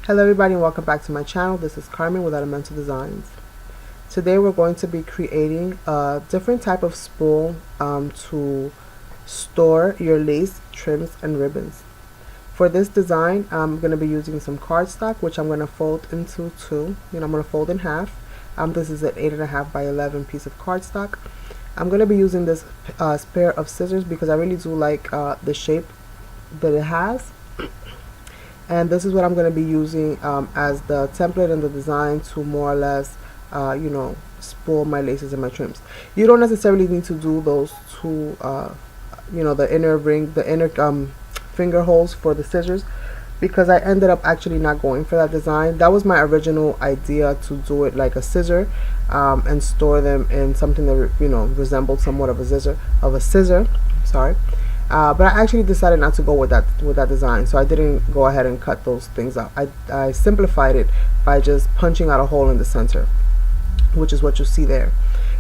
Hello everybody and welcome back to my channel. This is Carmen with Elemental Designs. Today we're going to be creating a different type of spool to store your lace, trims, and ribbons. For this design, I'm going to be using some cardstock, which I'm going to fold into two. I'm going to fold in half. This is an 8.5 by 11 piece of cardstock. I'm going to be using this pair of scissors because I really do like the shape that it has. And this is what I'm going to be using as the template and the design to more or less, spool my laces and my trims. You don't necessarily need to do those two, the inner finger holes for the scissors, because I ended up actually not going for that design. That was my original idea, to do it like a scissor and store them in something that resembled somewhat of a scissor. Sorry. But I actually decided not to go with that design, so I didn't go ahead and cut those things out. I simplified it by just punching out a hole in the center, which is what you see there.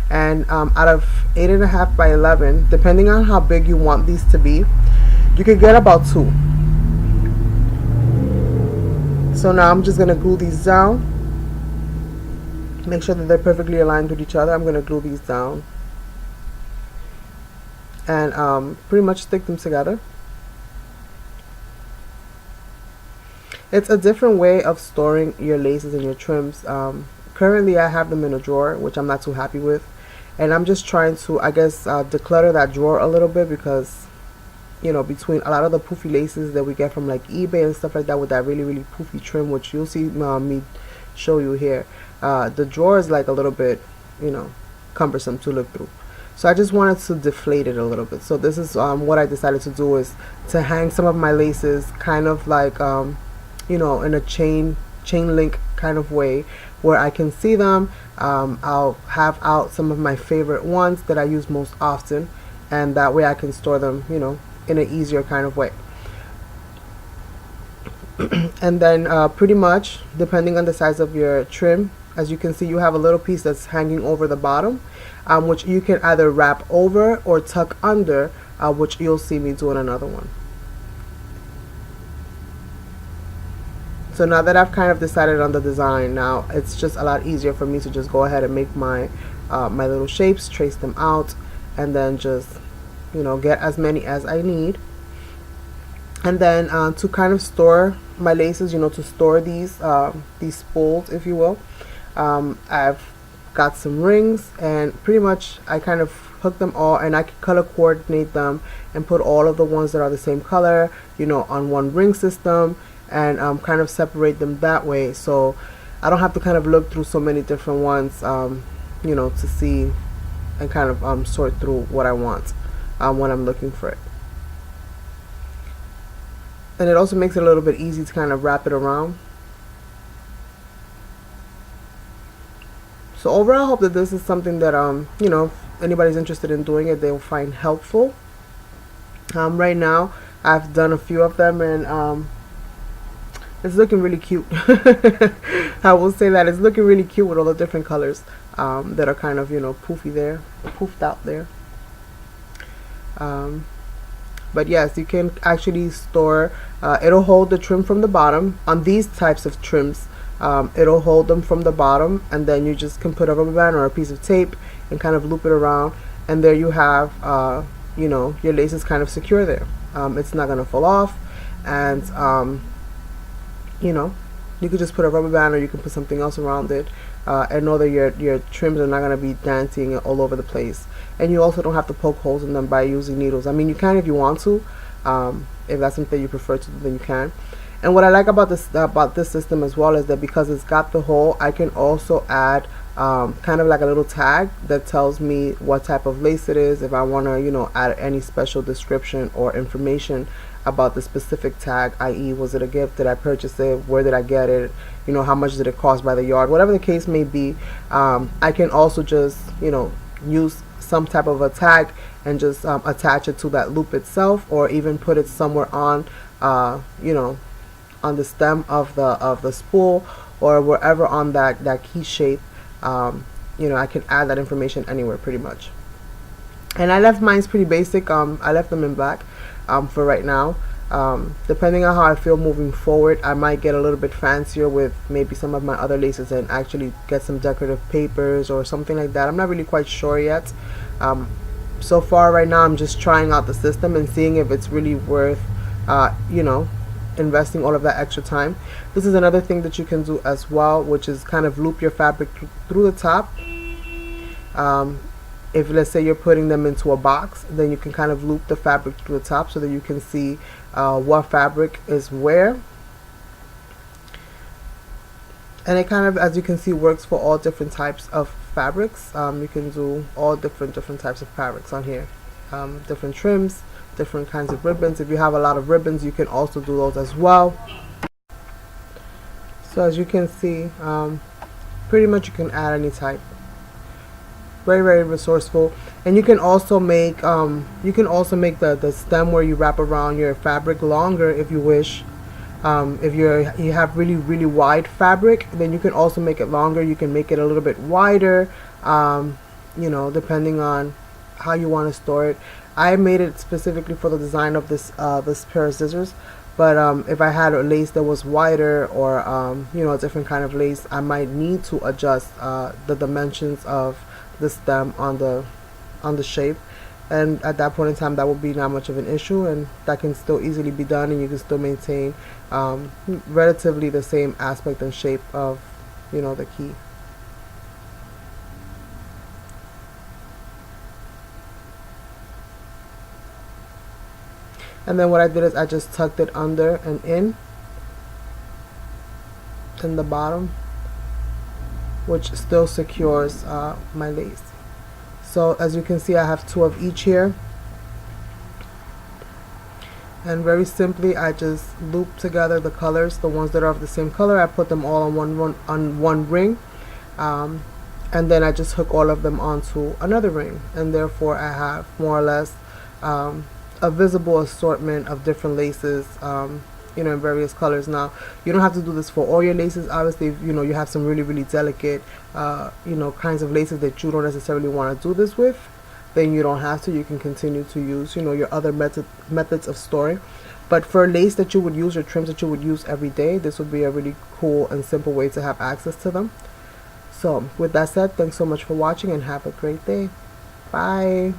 And out of 8.5 by 11, depending on how big you want these to be, you could get about 2. So now I'm just going to glue these down. Make sure that they're perfectly aligned with each other. I'm going to glue these down and pretty much stick them together. It's a different way of storing your laces and your trims. Currently I have them in a drawer, which I'm not too happy with, and I'm just trying to, I guess, declutter that drawer a little bit, because between a lot of the poofy laces that we get from like eBay and stuff like that, with that really poofy trim, which you'll see me show you here, the drawer is like a little bit cumbersome to look through. So I just wanted to deflate it a little bit. So this is what I decided to do, is to hang some of my laces kind of like in a chain link kind of way, where I can see them. I'll have out some of my favorite ones that I use most often, and that way I can store them in an easier kind of way. And then pretty much, depending on the size of your trim, as you can see, you have a little piece that's hanging over the bottom, which you can either wrap over or tuck under, which you'll see me doing another one. So now that I've kind of decided on the design, now it's just a lot easier for me to just go ahead and make my my little shapes, trace them out, and then just get as many as I need. And then to kind of store my laces, to store these spools, if you will, I've got some rings, and pretty much I kind of hook them all, and I can color coordinate them and put all of the ones that are the same color on one ring system, and kind of separate them that way, so I don't have to kind of look through so many different ones to see and kind of sort through what I want when I'm looking for it. And it also makes it a little bit easy to kind of wrap it around. So overall, I hope that this is something that if anybody's interested in doing it, they'll find helpful. Right now I've done a few of them, and it's looking really cute. I will say that it's looking really cute with all the different colors that are kind of poofed out there. But yes, you can actually store, it'll hold the trim from the bottom. On these types of trims, it'll hold them from the bottom, and then you just can put a rubber band or a piece of tape and kind of loop it around, and there you have your laces kind of secure there. It's not going to fall off, and you could just put a rubber band, or you can put something else around it, and know that your trims are not going to be dancing all over the place. And you also don't have to poke holes in them by using needles. I mean, you can if you want to. If that's something you prefer to do, then you can. And what I like about this system as well is that because it's got the hole, I can also add kind of like a little tag that tells me what type of lace it is, if I want to add any special description or information about the specific tag, i.e. was it a gift, did I purchase it, where did I get it, how much did it cost by the yard, whatever the case may be. I can also just use some type of a tag and just attach it to that loop itself, or even put it somewhere on on the stem of the spool, or wherever on that key shape. I can add that information anywhere pretty much. And I left mine's pretty basic. I left them in black for right now. Depending on how I feel moving forward, I might get a little bit fancier with maybe some of my other laces and actually get some decorative papers or something like that. I'm not really quite sure yet. So far right now, I'm just trying out the system and seeing if it's really worth you know, investing all of that extra time. This is another thing that you can do as well, which is kind of loop your fabric through the top. If let's say you're putting them into a box, then you can kind of loop the fabric through the top so that you can see what fabric is where. And it kind of, as you can see, works for all different types of fabrics. You can do all different types of fabrics on here. Different trims, different kinds of ribbons. If you have a lot of ribbons, you can also do those as well. So as you can see, pretty much you can add any type. Very resourceful. And you can also make the stem where you wrap around your fabric longer if you wish. If you have really wide fabric, then you can also make it longer. You can make it a little bit wider, you know, depending on how you want to store it. I made it specifically for the design of this this pair of scissors, but if I had a lace that was wider or you know, a different kind of lace, I might need to adjust the dimensions of the stem on the shape, and at that point in time that would be not much of an issue, and that can still easily be done, and you can still maintain relatively the same aspect and shape of, you know, the key. And then what I did is I just tucked it under and in the bottom, which still secures my lace. So as you can see, I have 2 of each here, and very simply I just loop together the colors. The ones that are of the same color, I put them all on one ring, and then I just hook all of them onto another ring, and therefore I have more or less a visible assortment of different laces, you know, in various colors. Now, you don't have to do this for all your laces. Obviously, if, you know, you have some really delicate, you know, kinds of laces that you don't necessarily want to do this with, then you don't have to. You can continue to use, you know, your other methods of storing. But for lace that you would use, or trims that you would use every day, this would be a really cool and simple way to have access to them. So with that said, thanks so much for watching and have a great day. Bye.